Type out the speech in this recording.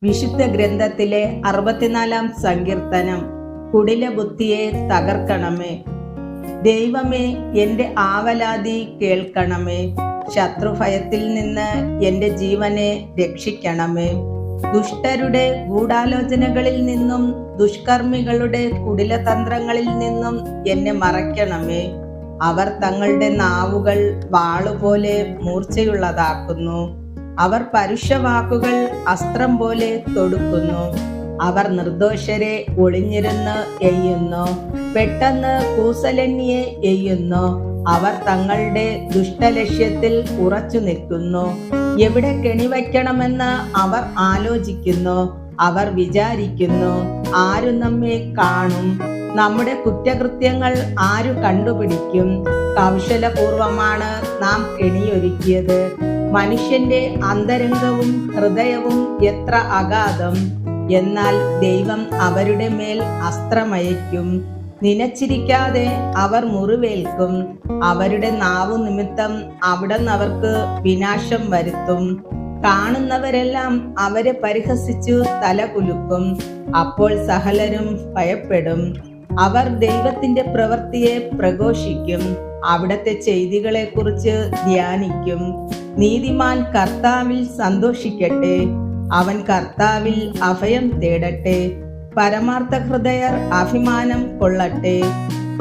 വിശുദ്ധ ഗ്രന്ഥത്തിലെ 64 സങ്കീർത്തനം. കുടില ബുദ്ധിയെ തകർക്കണമേ. ദൈവമേ, എൻ്റെ ആവലാതി കേൾക്കണമേ. ശത്രുഭയത്തിൽ നിന്ന് എൻ്റെ ജീവനെ രക്ഷിക്കണമേ. ദുഷ്ടരുടെ ഗൂഢാലോചനകളിൽ നിന്നും ദുഷ്കർമ്മികളുടെ കുടിലതന്ത്രങ്ങളിൽ നിന്നും എന്നെ മറയ്ക്കണമേ. അവർ തങ്ങളുടെ നാവുകൾ വാളുപോലെ മൂർച്ചയുള്ളതാക്കുന്നു. അവർ പരുഷവാക്കുകൾ അസ്ത്രം പോലെ തൊടുക്കുന്നു. അവർ നിർദോഷരെ ഒളിഞ്ഞിരുന്ന് എയ്യുന്നു. പെട്ടെന്ന് കൂസലന്യെ എയ്യുന്നു. അവർ തങ്ങളുടെ ദുഷ്ടലക്ഷ്യത്തിൽ ഉറച്ചു നിൽക്കുന്നു. എവിടെ കെണിവയ്ക്കണമെന്ന് അവർ ആലോചിക്കുന്നു. അവർ വിചാരിക്കുന്നു, ആരു നമ്മെ കാണും? നമ്മുടെ കുറ്റകൃത്യങ്ങൾ ആരു കണ്ടുപിടിക്കും? കൗശലപൂർവമാണ് നാം കെണിയൊരുക്കിയത്. മനുഷ്യന്റെ അന്തരംഗവും ഹൃദയവും എത്ര അഗാധം! എന്നാൽ ദൈവം അവരുടെ മേൽ അസ്ത്രമയക്കും. നിനച്ചിരിക്കാതെ അവർ മുറിവേൽക്കും. അവരുടെ നാവു നിമിത്തം അവിടുന്ന് അവർക്ക് വിനാശം വരുത്തും. കാണുന്നവരെല്ലാം അവരെ പരിഹസിച്ചു തല കുലുക്കും. അപ്പോൾ സകലരും ഭയപ്പെടും. അവർ ദൈവത്തിന്റെ പ്രവൃത്തിയെ പ്രഘോഷിക്കും. അവിടുത്തെ ചെയ്തികളെ കുറിച്ച് ധ്യാനിക്കും. നീതിമാൻ കർത്താവിൽ സന്തോഷിക്കട്ടെ. അവൻ കർത്താവിൽ അഭയം തേടട്ടെ. പരമാർത്ഥ ഹൃദയർ അഭിമാനം കൊള്ളട്ടെ.